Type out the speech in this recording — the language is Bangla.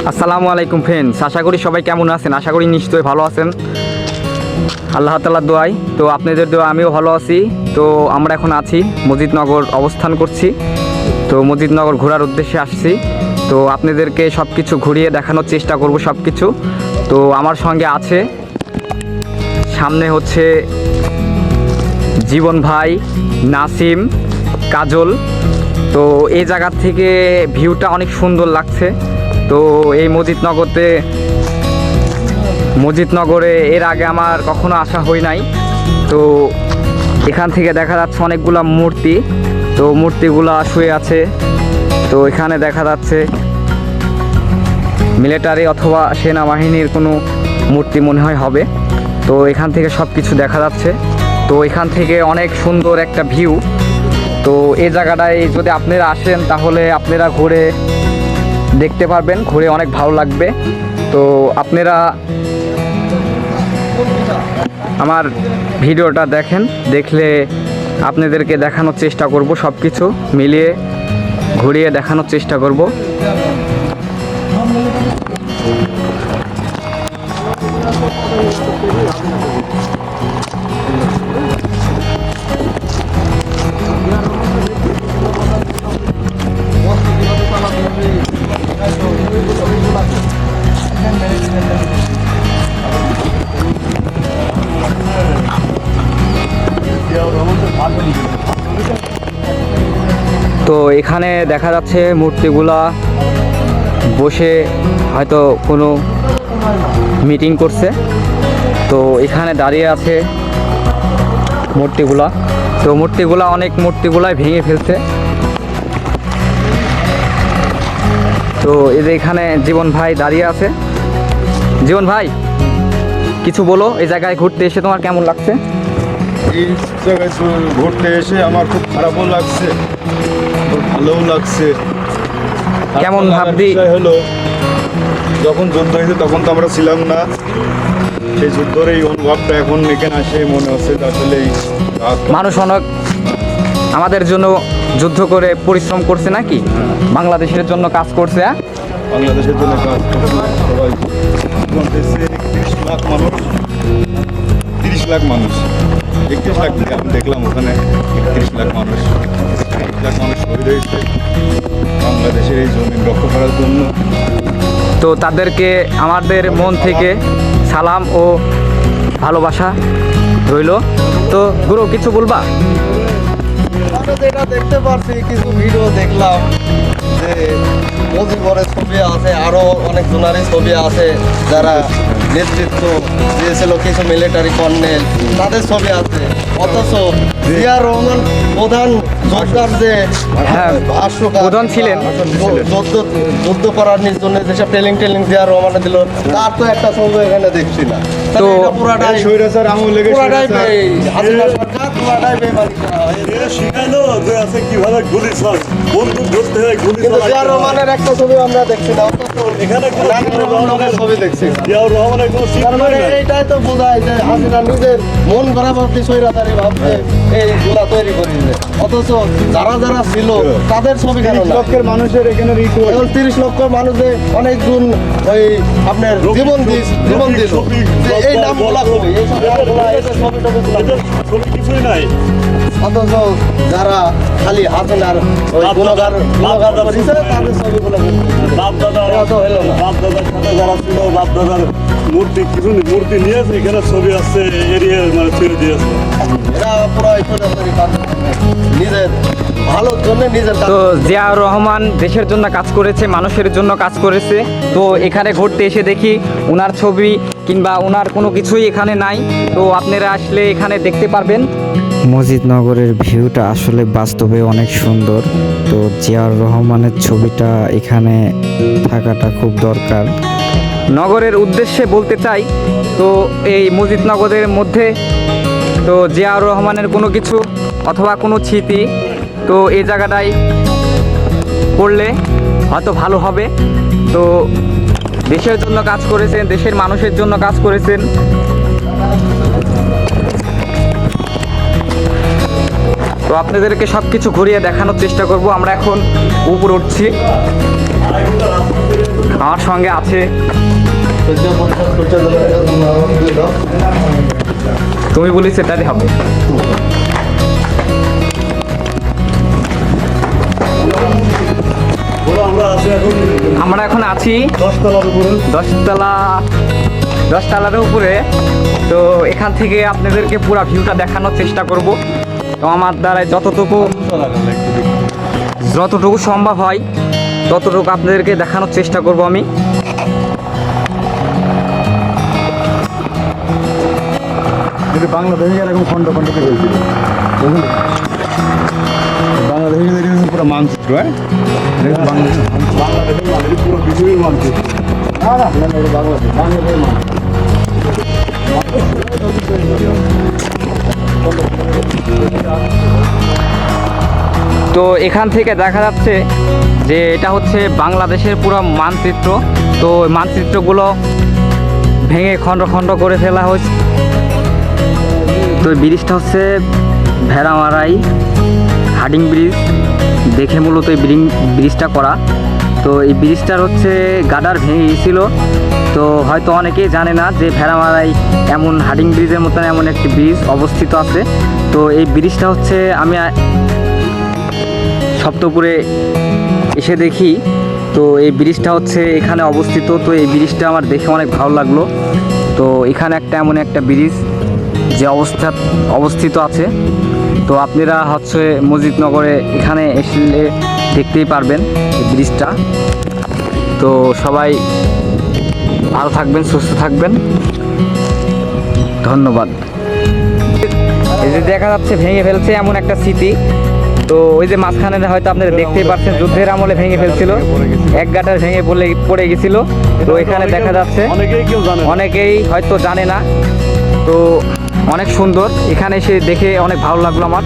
আসসালামু আলাইকুম ফ্রেন্ডস, আশা করি সবাই কেমন আছেন। আশা করি নিশ্চয়ই ভালো আছেন আল্লাহ তাআলার দোয়ায়। তো আপনাদের দোয়া আমিও ভালো আছি। তো আমরা এখন আছি মসজিদনগর অবস্থান করছি। তো মসজিদনগর ঘোরার উদ্দেশ্যে আসছি। তো আপনাদেরকে সব কিছু ঘুরিয়ে দেখানোর চেষ্টা করব সব কিছু। তো আমার সঙ্গে আছে, সামনে হচ্ছে জীবন ভাই, নাসিম, কাজল। তো এই জায়গা থেকে ভিউটা অনেক সুন্দর লাগছে। তো এই মসজিদনগরে এর আগে আমার কখনো আসা হয় নাই। তো এখান থেকে দেখা যাচ্ছে অনেকগুলা মূর্তি। তো মূর্তিগুলা শুয়ে আছে। তো এখানে দেখা যাচ্ছে মিলিটারি অথবা সেনাবাহিনীর কোনো মূর্তি মনে হয় হবে। তো এখান থেকে সব কিছু দেখা যাচ্ছে। তো এখান থেকে অনেক সুন্দর একটা ভিউ। তো এই জায়গাটায় যদি আপনারা আসেন তাহলে আপনারা ঘুরে দেখতে পারবেন, ঘুরে অনেক ভালো লাগবে। তো আপনারা আমার ভিডিওটা দেখেন, দেখলে আপনাদেরকে দেখানোর চেষ্টা করব, সব কিছু মিলিয়ে ঘুরিয়ে দেখানোর চেষ্টা করব। তো এখানে দেখা যাচ্ছে মূর্তিগুলা বসে হয়তো কোনো মিটিং করছে। তো এখানে দাঁড়িয়ে আছে মূর্তিগুলা। তো অনেক মূর্তিগুলাই ভেঙে ফেলছে। তো এই যে এখানে জীবন ভাই দাঁড়িয়ে আছে। জীবন ভাই, কিছু বলো, এই জায়গায় ঘুরতে এসে তোমার কেমন লাগছে? এই জায়গায় ঘুরতে এসে আমার খুব খারাপও লাগছে, ভালোও লাগছে। কেমন ভাবছি হলো, যখন যুদ্ধ হয়েছে তখন তো আমরা ছিলাম না। সেই যুদ্ধের এই অনুভবটা এখন এখানে আসে মনে হচ্ছে আসলে মানুষ অনেক আমাদের জন্য যুদ্ধ করে পরিশ্রম করছে নাকি, বাংলাদেশের জন্য কাজ করছে। বাংলাদেশের জন্য কাজ করছে সবাই। 30 লাখ মানুষ 31 লাখ থেকে আমি দেখলাম ওখানে 31 লাখ মানুষ শহীদ হয়েছে বাংলাদেশের এই জমিন রক্ষা করার জন্য। তো তাদেরকে আমাদের মন থেকে সালাম ও ভালোবাসা রইল। তো গুরু কিছু বলবা? যেটা দেখতে পারছি, কিছু ভিডিও দেখলাম যে মুজিবরের ছবি আছে, আরো অনেক জনারই ছবি আছে যারা নেতৃত্ব দিয়েছিল, কিছু মিলিটারি কর্নেল, তাদের ছবি আছে। অথচ জিয়া রহমান প্রধান যোদ্ধার যে প্রধান ছিলেন, যুদ্ধ করার জন্য যেসব ট্রেনিং জিয়া রহমানে দিল, তার তো একটা ছবি এখানে দেখছি না। তো পুরাটাই স্বৈরাচার আমল লেগে হাসিনা সরকার পুরাটাই বেমানি করা হয়েছে। শিখালো যে আছে কিভাবে গুলি চাল, বন্দুক ধরতে হয়, গুলি কিন্তু জিয়া চালাতে হয়। রহমানের একটা ছবি আমরা দেখছি না। অথচ এখানে কোনো নাজিবুর রহমানের ছবি দেখছি। জিয়াউর রহমানের কোনো তার শিক্ষা মানে নাই। এইটাই তো বোঝায় যে হাসিনা নিজের মন গড়াবর্তী স্বৈরাচারী ভাবতে এইগুলা তৈরি করেছে। অথচ যারা যারা ছিল তাদের ছবি কেন 30 না? লক্ষের মানুষের এখানে কেবল 30 লক্ষ মানুষে অনেক গুণ ওই আপনার জীবন দিল। যে এই নামগুলা কবি, এই সব নামগুলা, এই যে ছবি টবিগুলা। এদের ছবি কিছুই নাই। অথচ যারা খালি হাসিনার ওই গুণগান করেছে তাদের ছবিগুলো বাপ দাদার এটা তো হলো না। বাপ দাদার সাথে যারা ছিল, বাপ দাদার মূর্তি নিয়েছে, এখানে ছবি আছে, এরিয়া মানে ছেড়ে দিয়েছে। এরা পুরো স্বৈরাচারী কাজ নিজের ভালোর জন্য নিজের কাজ। তো জিয়াউর রহমান দেশের জন্য কাজ করেছে, মানুষের জন্য কাজ করেছে। তো এখানে ঘুরতে এসে দেখি ওনার ছবি কিংবা ওনার কোনো কিছুই এখানে নাই। তো আপনারা আসলে এখানে দেখতে পারবেন। মসজিদনগরের ভিউটা আসলে বাস্তবে অনেক সুন্দর। তো জিয়াউর রহমানের ছবিটা এখানে থাকাটা খুব দরকার। নগরের উদ্দেশ্যে বলতে চাই, তো এই মসজিদনগরের মধ্যে তো জিয়াউর রহমানের কোনো কিছু অথবা কোনো স্মৃতি তো এই জায়গাটায় করলে হয়তো ভালো হবে। তো দেশের জন্য কাজ করেছেন, দেশের মানুষের জন্য কাজ করেছেন। তো আপনাদেরকে সব কিছু ঘুরিয়ে দেখানোর চেষ্টা করব। আমরা এখন উপরে উঠছি, আমার সঙ্গে আছে তুমি বলিস এটাই হবে। আমরা এখন আছি 10 তলার উপরে। 10 তলার উপরে। তো এখান থেকে আপনাদেরকে পুরো ভিউটা দেখানোর চেষ্টা করব। তো আমার দ্বারায় যতটুকু সম্ভব হয় ততটুকু আপনাদেরকে দেখানোর চেষ্টা করব আমি। কিন্তু বাংলাদেশে এরকম খন্ড খন্ড করে ফেলছিল, বাংলাদেশে কিন্তু এরকম পুরো মানচিত্র, হ্যাঁ বাংলাদেশের বাংলাদেশের পুরো পৃথিবীর মানচিত্র। বাংলাদেশের মানুষ তো এখান থেকে দেখা যাচ্ছে যে এটা হচ্ছে বাংলাদেশের পুরো মানচিত্র। তো ওই মানচিত্রগুলো ভেঙে খণ্ড খণ্ড করে ফেলা হয়েছে। তো এই ব্রিজটা হচ্ছে ভেড়ামারাই হার্ডিং ব্রিজ, দেখে মূলত এই ব্রিজটা করা। তো এই ব্রিজটার হচ্ছে গার্ডার ভেঙে গিয়েছিল। তো হয়তো অনেকেই জানে না যে ভেড়ামারাই এমন হার্ডিং ব্রিজের মতন এমন একটি ব্রিজ অবস্থিত আছে। তো এই ব্রিজটা হচ্ছে আমি সপ্তপুরে এসে দেখি, তো এই ব্রিজটা হচ্ছে এখানে অবস্থিত। তো এই ব্রিজটা আমার দেখে অনেক ভালো লাগলো। তো এখানে একটা এমন একটা ব্রিজ যে অবস্থিত আছে। তো আপনারা হচ্ছে মসজিদনগরে এখানে এসলে দেখতেই পারবেন এই ব্রিজটা। তো সবাই ভালো থাকবেন, সুস্থ থাকবেন, ধন্যবাদ। এই যে দেখা যাচ্ছে ভেঙে ফেলছে এমন একটা স্মৃতি। তো ওই যে মাঝখানে হয়তো আপনারা দেখতেই পাচ্ছেন যুদ্ধের আমলে ভেঙে ফেলছিল, এক গাটার ভেঙে পড়ে গেছিল। তো এখানে দেখা যাচ্ছে অনেকেই হয়তো জানে না। তো অনেক সুন্দর, এখানে এসে দেখে অনেক ভালো লাগলো আমার।